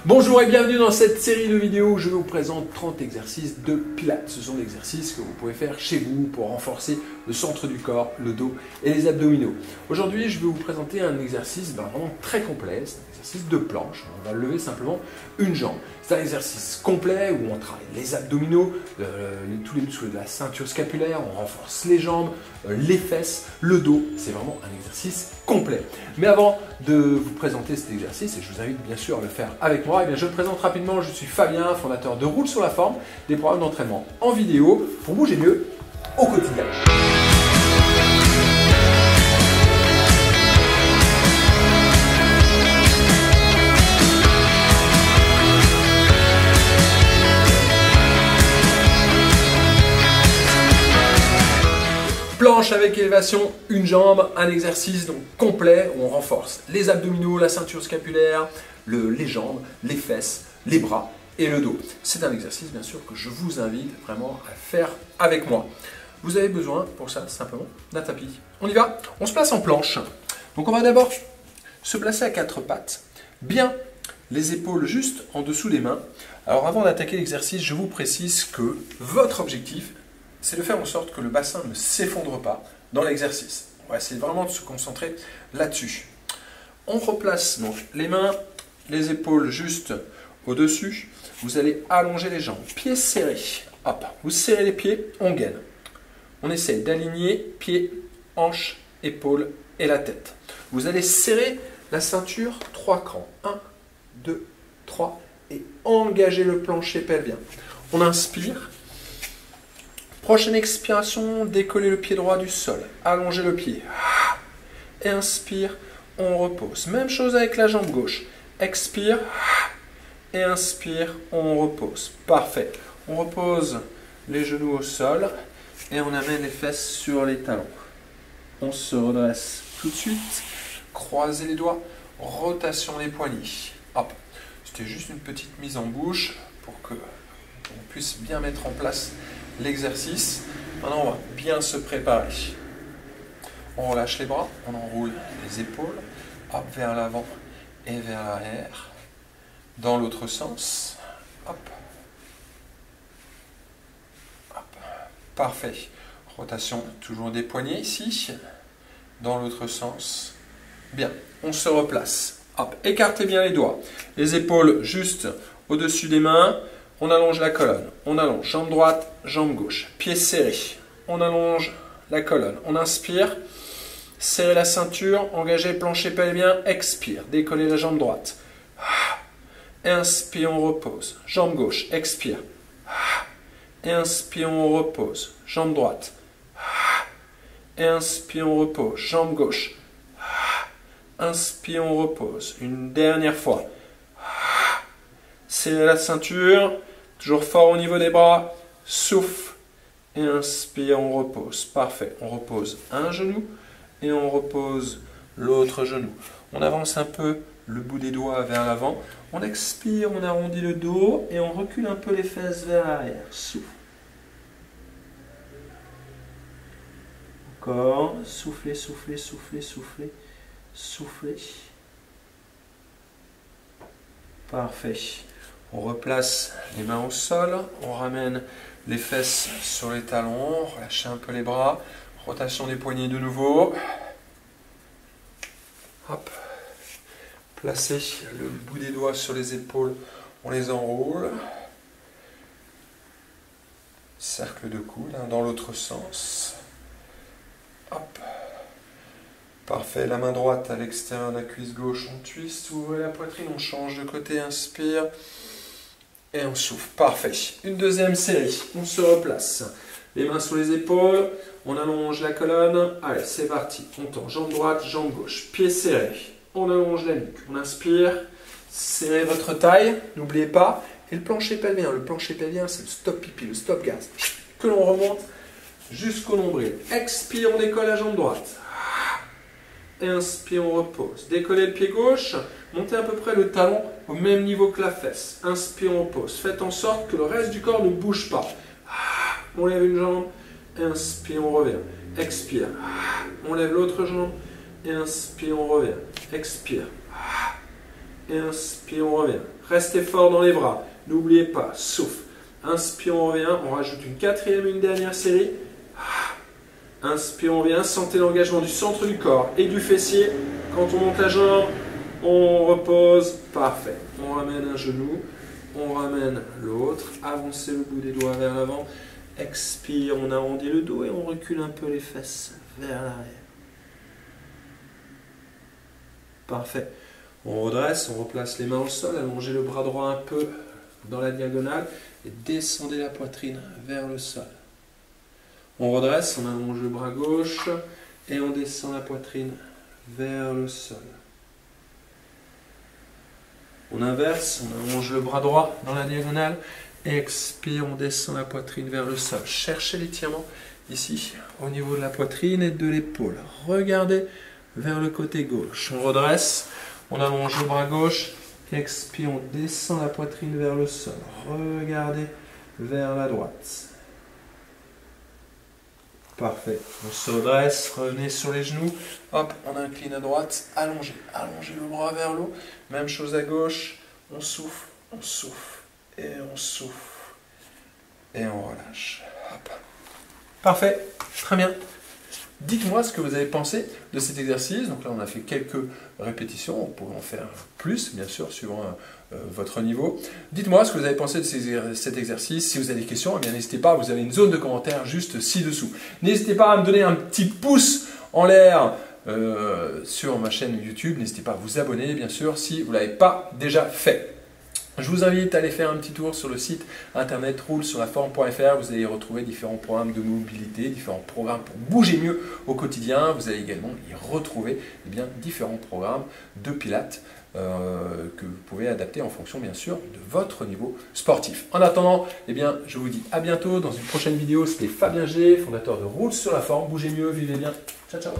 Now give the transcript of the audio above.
Bonjour et bienvenue dans cette série de vidéos où je vous présente 30 exercices de pilates. Ce sont des exercices que vous pouvez faire chez vous pour renforcer le centre du corps, le dos et les abdominaux. Aujourd'hui, je vais vous présenter un exercice vraiment très complet. C'est un exercice de planche. On va lever simplement une jambe. C'est un exercice complet où on travaille les abdominaux, tous les muscles de la ceinture scapulaire, on renforce les jambes, les fesses, le dos. C'est vraiment un exercice complet. Mais avant de vous présenter cet exercice, et je vous invite bien sûr à le faire avec moi, et bien je me présente rapidement, je suis Fabien, fondateur de Roule sur la forme, des programmes d'entraînement en vidéo pour bouger mieux au quotidien. Planche avec élévation, une jambe, un exercice donc complet où on renforce les abdominaux, la ceinture scapulaire, les jambes, les fesses, les bras et le dos. C'est un exercice bien sûr que je vous invite vraiment à faire avec moi. Vous avez besoin pour ça simplement d'un tapis. On y va, on se place en planche. Donc on va d'abord se placer à quatre pattes, bien les épaules juste en dessous des mains. Alors avant d'attaquer l'exercice, je vous précise que votre objectif, c'est de faire en sorte que le bassin ne s'effondre pas dans l'exercice. On va essayer vraiment de se concentrer là-dessus. On replace donc les mains, les épaules juste au-dessus. Vous allez allonger les jambes, pieds serrés. Hop, vous serrez les pieds, on gaine. On essaie d'aligner pieds, hanches, épaules et la tête. Vous allez serrer la ceinture 3 crans. 1, 2, 3 et engager le plancher pelvien. On inspire. Prochaine expiration, décoller le pied droit du sol, allonger le pied. Et inspire, on repose. Même chose avec la jambe gauche. Expire et inspire, on repose. Parfait. On repose les genoux au sol et on amène les fesses sur les talons. On se redresse tout de suite. Croisez les doigts, rotation des poignets. Hop. C'était juste une petite mise en bouche pour que on puisse bien mettre en place l'exercice. Maintenant, on va bien se préparer. On relâche les bras, on enroule les épaules, hop, vers l'avant et vers l'arrière. Dans l'autre sens. Hop. Hop. Parfait. Rotation toujours des poignets ici. Dans l'autre sens. Bien. On se replace. Hop. Écartez bien les doigts. Les épaules juste au-dessus des mains. On allonge la colonne, on allonge jambe droite, jambe gauche, pieds serrés, on allonge la colonne, on inspire, serrez la ceinture, engagez le plancher pelvien, expire, décollez la jambe droite, et inspire, on repose, jambe gauche, expire, et inspire, on repose, jambe droite, et inspire, on repose, jambe gauche, inspire, on repose, une dernière fois. Serrez la ceinture, toujours fort au niveau des bras, souffle et inspire, on repose. Parfait, on repose un genou et on repose l'autre genou. On avance un peu le bout des doigts vers l'avant, on expire, on arrondit le dos et on recule un peu les fesses vers l'arrière. Souffle. Encore, soufflez, soufflez, soufflez, soufflez, soufflez. Parfait. On replace les mains au sol, on ramène les fesses sur les talons, relâchez un peu les bras, rotation des poignets de nouveau. Hop. Placez le bout des doigts sur les épaules, on les enroule. Cercle de coude, dans l'autre sens. Hop. Parfait, la main droite à l'extérieur de la cuisse gauche, on twist, ouvrez la poitrine, on change de côté, inspire. Et on souffle. Parfait. Une deuxième série. On se replace. Les mains sur les épaules. On allonge la colonne. Allez, c'est parti. On tend jambe droite, jambe gauche. Pieds serrés. On allonge la nuque. On inspire. Serrez votre taille. N'oubliez pas. Et le plancher pelvien. Le plancher pelvien, c'est le stop pipi, le stop gaz. Que l'on remonte jusqu'au nombril. Expire, on décolle la jambe droite. Et inspire, on repose. Décollez le pied gauche. Montez à peu près le talon au même niveau que la fesse. Inspire, on repose. Faites en sorte que le reste du corps ne bouge pas. On lève une jambe. Inspire, on revient. Expire. On lève l'autre jambe. Et inspire, on revient. Expire. Et inspire, on revient. Restez fort dans les bras. N'oubliez pas, souffle. Inspire, on revient. On rajoute une quatrième, une dernière série. Inspire, on revient. Sentez l'engagement du centre du corps et du fessier. Quand on monte la jambe, on repose. Parfait. On ramène un genou. On ramène l'autre. Avancez le bout des doigts vers l'avant. Expire, on arrondit le dos et on recule un peu les fesses vers l'arrière. Parfait. On redresse, on replace les mains au sol, allongez le bras droit un peu dans la diagonale et descendez la poitrine vers le sol. On redresse, on allonge le bras gauche et on descend la poitrine vers le sol. On inverse, on allonge le bras droit dans la diagonale. Expire, on descend la poitrine vers le sol. Cherchez l'étirement ici, au niveau de la poitrine et de l'épaule. Regardez vers le côté gauche. On redresse, on allonge le bras gauche. Expire, on descend la poitrine vers le sol. Regardez vers la droite. Parfait. On se redresse, revenez sur les genoux. Hop, on incline à droite, allongez. Allongez le bras vers l'eau. Même chose à gauche. On souffle, et on souffle. Et on relâche. Hop. Parfait. Très bien. Dites-moi ce que vous avez pensé de cet exercice. Donc là, on a fait quelques répétitions. On pourrait en faire plus, bien sûr, suivant votre niveau. Dites-moi ce que vous avez pensé de cet exercice. Si vous avez des questions, eh bien n'hésitez pas. Vous avez une zone de commentaires juste ci-dessous. N'hésitez pas à me donner un petit pouce en l'air sur ma chaîne YouTube. N'hésitez pas à vous abonner, bien sûr, si vous ne l'avez pas déjà fait. Je vous invite à aller faire un petit tour sur le site internet roulsurlaforme.fr. Vous allez y retrouver différents programmes de mobilité, différents programmes pour bouger mieux au quotidien. Vous allez également y retrouver différents programmes de pilates que vous pouvez adapter en fonction bien sûr de votre niveau sportif. En attendant, je vous dis à bientôt dans une prochaine vidéo. C'était Fabien G, fondateur de Roule sur la forme. Bougez mieux, vivez bien. Ciao, ciao.